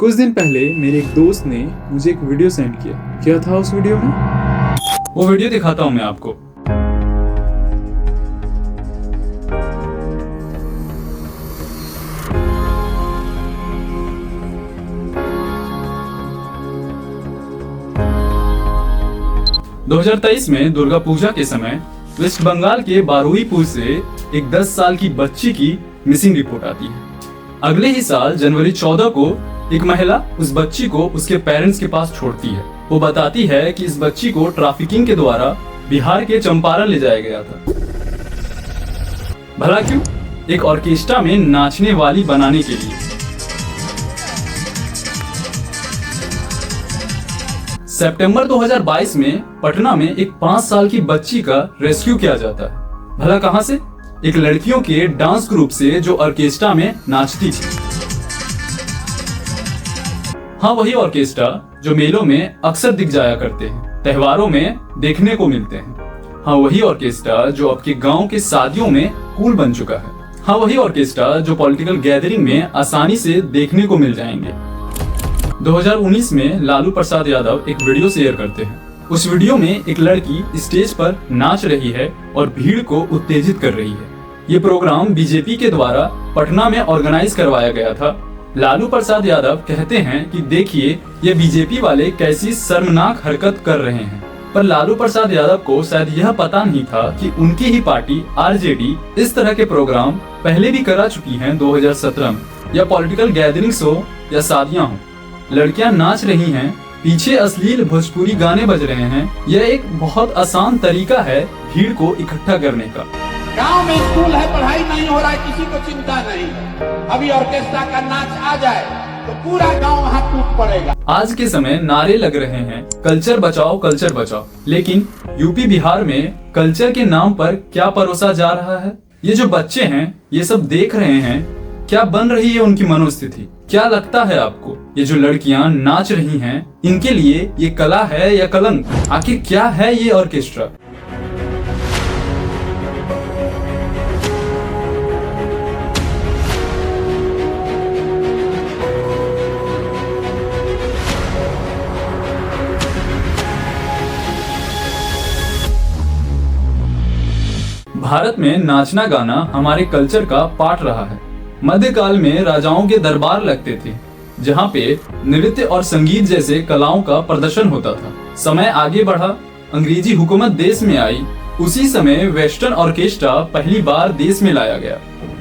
कुछ दिन पहले मेरे एक दोस्त ने मुझे एक वीडियो सेंड किया। क्या था उस वीडियो में? वो वीडियो दिखाता हूँ मैं आपको। (2023) में दुर्गा पूजा के समय वेस्ट बंगाल के बारुईपुर से एक 10 साल की बच्ची की मिसिंग रिपोर्ट आती है। अगले ही साल जनवरी 14 को एक महिला उस बच्ची को उसके पेरेंट्स के पास छोड़ती है। वो बताती है कि इस बच्ची को ट्रैफिकिंग के द्वारा बिहार के चंपारण ले जाया गया था। भला क्यों? एक ऑर्केस्ट्रा में नाचने वाली बनाने के लिए। सितंबर 2022 में पटना में एक 5 साल की बच्ची का रेस्क्यू किया जाता है। भला कहां से? एक लड़कियों के डांस ग्रुप से जो ऑर्केस्ट्रा में नाचती थी। हाँ, वही ऑर्केस्ट्रा जो मेलों में अक्सर दिख जाया करते हैं, त्योहारों में देखने को मिलते हैं। हाँ, वही ऑर्केस्ट्रा जो आपके गांव के शादियों में कूल बन चुका है। हाँ, वही ऑर्केस्ट्रा जो पॉलिटिकल गैदरिंग में आसानी से देखने को मिल जाएंगे। 2019 में लालू प्रसाद यादव एक वीडियो शेयर करते हैं। उस वीडियो में एक लड़की स्टेज पर नाच रही है और भीड़ को उत्तेजित कर रही है। ये प्रोग्राम बीजेपी के द्वारा पटना में ऑर्गेनाइज करवाया गया था। लालू प्रसाद यादव कहते हैं कि देखिए ये बीजेपी वाले कैसी शर्मनाक हरकत कर रहे हैं। पर लालू प्रसाद यादव को शायद यह पता नहीं था कि उनकी ही पार्टी आरजेडी इस तरह के प्रोग्राम पहले भी करा चुकी है 2017 में। या पॉलिटिकल गैदरिंग्स हो या शादियां हो, लड़कियां नाच रही हैं, पीछे अश्लील भोजपुरी गाने बज रहे हैं। यह एक बहुत आसान तरीका है भीड़ को इकट्ठा करने का। गांव में स्कूल है, पढ़ाई नहीं हो रहा है, किसी को चिंता नहीं। अभी ऑर्केस्ट्रा का नाच आ जाए तो पूरा गांव वहाँ टूट पड़ेगा। आज के समय नारे लग रहे हैं कल्चर बचाओ, कल्चर बचाओ, लेकिन यूपी बिहार में कल्चर के नाम पर क्या परोसा जा रहा है? ये जो बच्चे हैं ये सब देख रहे हैं, क्या बन रही है उनकी मनोस्थिति? क्या लगता है आपको ये जो लड़कियां नाच रही हैं, इनके लिए ये कला है या कलंक? आखिर क्या है ये ऑर्केस्ट्रा? भारत में नाचना गाना हमारे कल्चर का पार्ट रहा है। मध्यकाल में राजाओं के दरबार लगते थे, जहाँ पे नृत्य और संगीत जैसे कलाओं का प्रदर्शन होता था। समय आगे बढ़ा, अंग्रेजी हुकूमत देश में आई। उसी समय वेस्टर्न ऑर्केस्ट्रा पहली बार देश में लाया गया।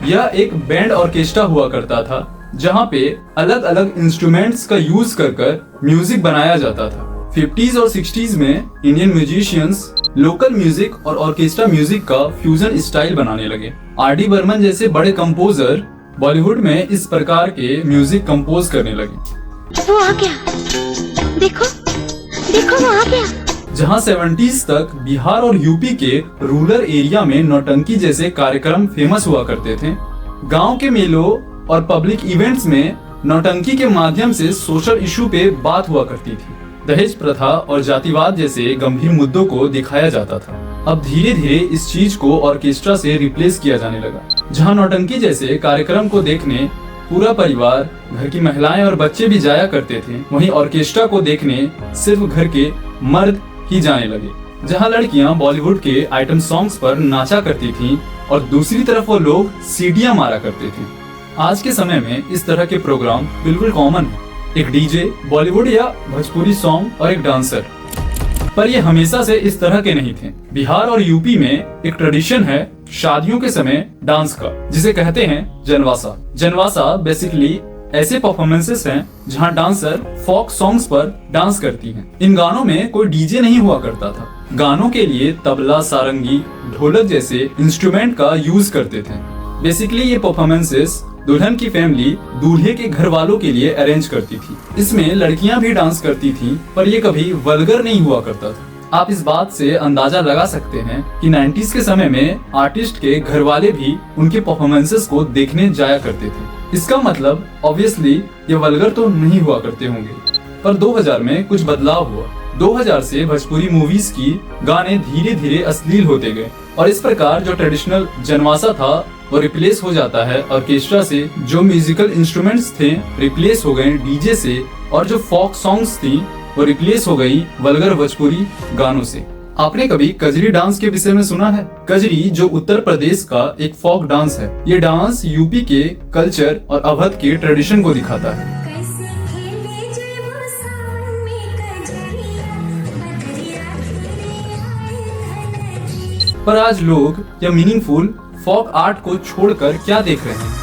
यह एक बैंड ऑर्केस्ट्रा हुआ करता था, जहाँ पे अलग अलग इंस्ट्रूमेंट्स का यूज कर म्यूजिक बनाया जाता था। 50s और 60s में इंडियन म्यूजिशियंस लोकल म्यूजिक और ऑर्केस्ट्रा म्यूजिक का फ्यूजन स्टाइल बनाने लगे। आर.डी. बर्मन जैसे बड़े कंपोजर बॉलीवुड में इस प्रकार के म्यूजिक कंपोज करने लगे। वो आ गया, देखो देखो वो आ गया। जहां 70s तक बिहार और यूपी के रूरल एरिया में नौटंकी जैसे कार्यक्रम फेमस हुआ करते थे। गांव के मेलों और पब्लिक इवेंट्स में नौटंकी के माध्यम से सोशल इशू पे बात हुआ करती थी। दहेज प्रथा और जातिवाद जैसे गंभीर मुद्दों को दिखाया जाता था। अब धीरे धीरे इस चीज को ऑर्केस्ट्रा से रिप्लेस किया जाने लगा। जहां नौटंकी जैसे कार्यक्रम को देखने पूरा परिवार, घर की महिलाएं और बच्चे भी जाया करते थे, वहीं ऑर्केस्ट्रा को देखने सिर्फ घर के मर्द ही जाने लगे। जहां लड़कियां बॉलीवुड के आइटम सॉन्ग्स पर नाचा करती थीं और दूसरी तरफ वो लोग सीटियां मारा करते थे। आज के समय में इस तरह के प्रोग्राम बिल्कुल कॉमन है। एक डीजे, बॉलीवुड या भोजपुरी सॉन्ग और एक डांसर। पर ये हमेशा से इस तरह के नहीं थे। बिहार और यूपी में एक ट्रेडिशन है शादियों के समय डांस का, जिसे कहते हैं जनवासा। जनवासा बेसिकली ऐसे परफॉर्मेंसेस हैं जहां डांसर फोक सॉन्ग्स पर डांस करती हैं। इन गानों में कोई डीजे नहीं हुआ करता था। गानों के लिए तबला, सारंगी, ढोलक जैसे इंस्ट्रूमेंट का यूज करते थे। बेसिकली ये परफॉर्मेंसेस दुल्हन की फैमिली दूल्हे के घर वालों के लिए अरेंज करती थी। इसमें लड़कियां भी डांस करती थीं, पर ये कभी वल्गर नहीं हुआ करता था। आप इस बात से अंदाजा लगा सकते हैं कि 90s के समय में आर्टिस्ट के घर वाले भी उनके परफॉर्मेंसेस को देखने जाया करते थे। इसका मतलब ऑब्वियसली ये वल्गर तो नहीं हुआ करते होंगे। पर 2000 में कुछ बदलाव हुआ। 2000 से भोजपुरी मूवीज की गाने धीरे धीरे अश्लील होते गए और इस प्रकार जो ट्रेडिशनल जनवासा था वो रिप्लेस हो जाता है ऑर्केस्ट्रा से, जो म्यूजिकल इंस्ट्रूमेंट्स थे रिप्लेस हो गए डीजे से, और जो फोक सॉन्ग्स थी वो रिप्लेस हो गई वल्गर भोजपुरी गानों से। आपने कभी कजरी डांस के विषय में सुना है? कजरी जो उत्तर प्रदेश का एक फोक डांस है। ये डांस यूपी के कल्चर और अवध के ट्रेडिशन को दिखाता है। पर आज लोग यह मीनिंगफुल फोक आर्ट को छोड़कर क्या देख रहे हैं?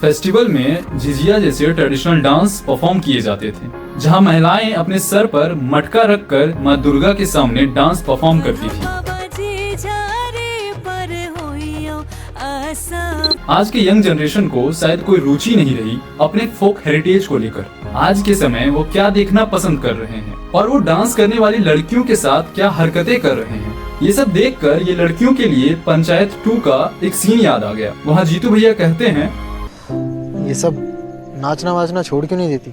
फेस्टिवल में झिझिया जैसे ट्रेडिशनल डांस परफॉर्म किए जाते थे, जहां महिलाएं अपने सर पर मटका रखकर मां दुर्गा के सामने डांस परफॉर्म करती थी। आज के यंग जनरेशन को शायद कोई रुचि नहीं रही अपने फोक हेरिटेज को लेकर। आज के समय वो क्या देखना पसंद कर रहे हैं और वो डांस करने वाली लड़कियों के साथ क्या हरकतें कर रहे हैं, ये सब देखकर ये लड़कियों के लिए पंचायत 2 का एक सीन याद आ गया। वहाँ जीतू भैया कहते हैं, ये सब नाचना वाचना छोड़ क्यों नहीं देती?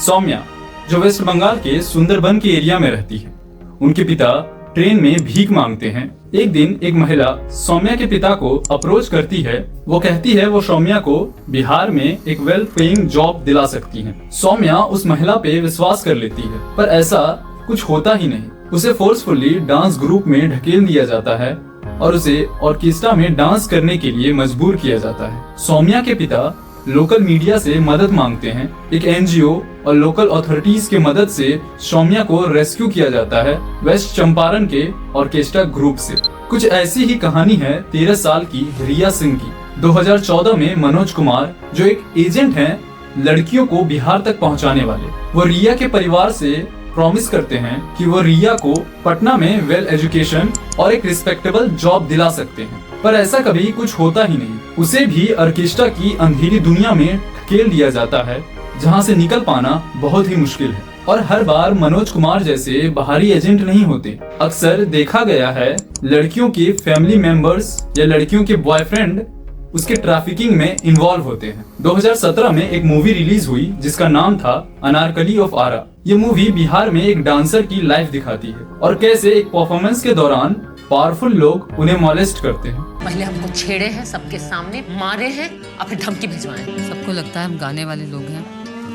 सौम्या जो वेस्ट बंगाल के सुंदरबन के एरिया में रहती है, उनके पिता ट्रेन में भीख मांगते हैं। एक दिन एक महिला सौम्या के पिता को अप्रोच करती है। वो कहती है वो सौम्या को बिहार में एक वेल पेइंग जॉब दिला सकती है। सौम्या उस महिला पे विश्वास कर लेती है, पर ऐसा कुछ होता ही नहीं। उसे फोर्सफुली डांस ग्रुप में ढकेल दिया जाता है और उसे ऑर्केस्ट्रा में डांस करने के लिए मजबूर किया जाता है। सौम्या के पिता लोकल मीडिया से मदद मांगते हैं। एक एनजीओ और लोकल अथॉरिटीज के मदद से सौम्या को रेस्क्यू किया जाता है वेस्ट चंपारण के ऑर्केस्ट्रा ग्रुप से। कुछ ऐसी ही कहानी है 13 साल की रिया सिंह की। 2014 में मनोज कुमार जो एक एजेंट हैं लड़कियों को बिहार तक पहुंचाने वाले, वो रिया के परिवार से प्रॉमिस करते हैं कि वो रिया को पटना में वेल एजुकेशन और एक रिस्पेक्टेबल जॉब दिला सकते हैं, पर ऐसा कभी कुछ होता ही नहीं। उसे भी ऑर्केस्ट्रा की अंधेरी दुनिया में ढकेल दिया जाता है, जहां से निकल पाना बहुत ही मुश्किल है। और हर बार मनोज कुमार जैसे बाहरी एजेंट नहीं होते। अक्सर देखा गया है लड़कियों के फैमिली मेंबर्स या लड़कियों के बॉयफ्रेंड उसके ट्रैफिकिंग में इन्वॉल्व होते हैं। 2017 में एक मूवी रिलीज हुई जिसका नाम था अनारकली ऑफ आरा। ये मूवी बिहार में एक डांसर की लाइफ दिखाती है और कैसे एक परफॉर्मेंस के दौरान पावरफुल लोग उन्हें मॉलेस्ट करते हैं। पहले हमको छेड़े हैं, सबके सामने मारे हैं और फिर धमकी भिजवाए। सबको लगता है हम गाने वाले लोग हैं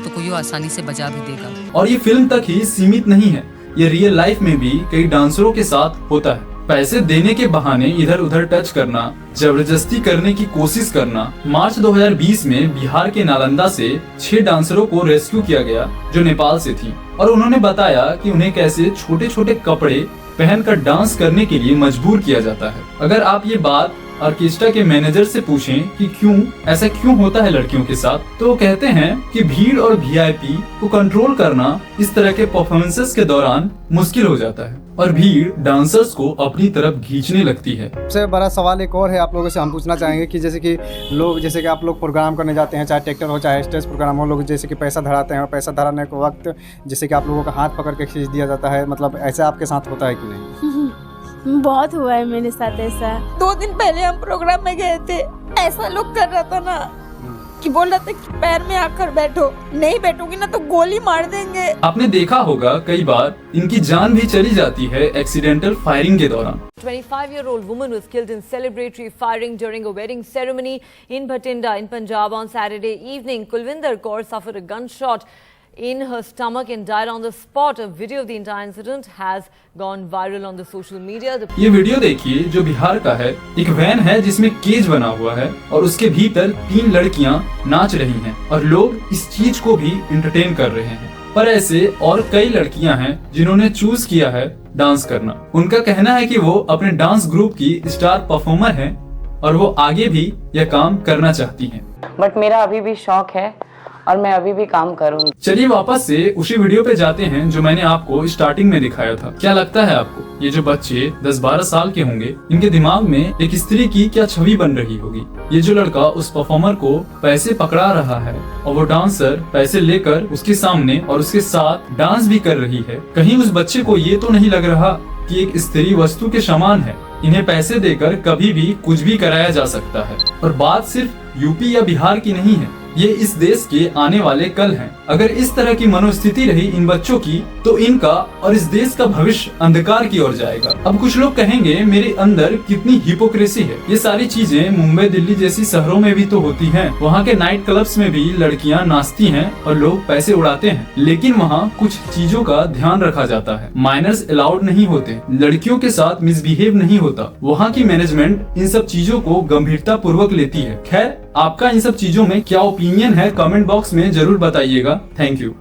तो कोई आसानी से बजा भी देगा। और ये फिल्म तक ही सीमित नहीं है, ये रियल लाइफ में भी कई डांसरों के साथ होता है। पैसे देने के बहाने इधर उधर टच करना, जबरदस्ती करने की कोशिश करना। मार्च 2020 में बिहार के नालंदा से 6 डांसरों को रेस्क्यू किया गया जो नेपाल से थी, और उन्होंने बताया कि उन्हें कैसे छोटे छोटे कपड़े पहनकर डांस करने के लिए मजबूर किया जाता है। अगर आप ये बात ऑर्केस्ट्रा के मैनेजर से पूछें कि ऐसा क्यों होता है लड़कियों के साथ, तो वो कहते हैं कि भीड़ और वीआईपी को कंट्रोल करना इस तरह के परफॉर्मेंसेस के दौरान मुश्किल हो जाता है और भीड़ डांसर्स को अपनी तरफ खींचने लगती है। सबसे बड़ा सवाल एक और है आप लोगों से हम पूछना चाहेंगे कि जैसे कि आप लोग प्रोग्राम करने जाते हैं, चाहे ट्रैक्टर हो चाहे स्टेज प्रोग्राम हो, लोग जैसे कि पैसा धराते हैं और पैसा धराने के वक्त जैसे कि आप लोगों का हाथ पकड़ के खींच दिया जाता है, मतलब ऐसा आपके साथ होता है कि नहीं? बहुत हुआ है मेरे साथ ऐसा। 2 दिन पहले हम प्रोग्राम में गए थे, ऐसा लोग कर रहा था ना कि बोल रहा था कि पैर में आकर बैठो, नहीं बैठोगी ना तो गोली मार देंगे। आपने देखा होगा कई बार इनकी जान भी चली जाती है एक्सीडेंटल फायरिंग के दौरान। 25-year-old woman was killed in celebratory firing during a wedding ceremony in Bhatinda in Punjab on Saturday evening. Kulvinder Kaur suffered a gunshot in her stomach and died on the spot. A video of the entire incident has gone viral on the social media. ये video देखिए जो बिहार का है। एक van है जिसमें cage बना हुआ है और उसके भीतर 3 लड़कियां नाच रही हैं और लोग इस चीज को भी एंटरटेन कर रहे हैं। पर ऐसे और कई लड़कियां हैं जिन्होंने चूज किया है डांस करना। उनका कहना है कि वो अपने डांस ग्रुप की स्टार परफॉर्मर हैं और वो आगे भी यह काम करना चाहती हैं। बट मेरा अभी भी शौक है और मैं अभी भी काम करूंगी। चलिए वापस से उसी वीडियो पे जाते हैं जो मैंने आपको स्टार्टिंग में दिखाया था। क्या लगता है आपको ये जो बच्चे 10-12 साल के होंगे, इनके दिमाग में एक स्त्री की क्या छवि बन रही होगी? ये जो लड़का उस परफॉर्मर को पैसे पकड़ा रहा है और वो डांसर पैसे लेकर उसके सामने और उसके साथ डांस भी कर रही है, कहीं उस बच्चे को ये तो नहीं लग रहा कि एक स्त्री वस्तु के समान है, इन्हें पैसे देकर कभी भी कुछ भी कराया जा सकता है? और बात सिर्फ यूपी या बिहार की नहीं है, ये इस देश के आने वाले कल हैं। अगर इस तरह की मनोस्थिति रही इन बच्चों की तो इनका और इस देश का भविष्य अंधकार की ओर जाएगा। अब कुछ लोग कहेंगे मेरे अंदर कितनी हिपोक्रेसी है। ये सारी चीजें मुंबई दिल्ली जैसी शहरों में भी तो होती हैं। वहाँ के नाइट क्लब्स में भी लड़कियाँ नाचती हैं और लोग पैसे उड़ाते हैं, लेकिन वहाँ कुछ चीजों का ध्यान रखा जाता है। माइनर्स अलाउड नहीं होते, लड़कियों के साथ मिसबिहेव नहीं होता। वहाँ की मैनेजमेंट इन सब चीजों को गंभीरता पूर्वक लेती है। खैर, आपका इन सब चीजों में क्या ओपिनियन है कमेंट बॉक्स में जरूर बताइएगा। Thank you.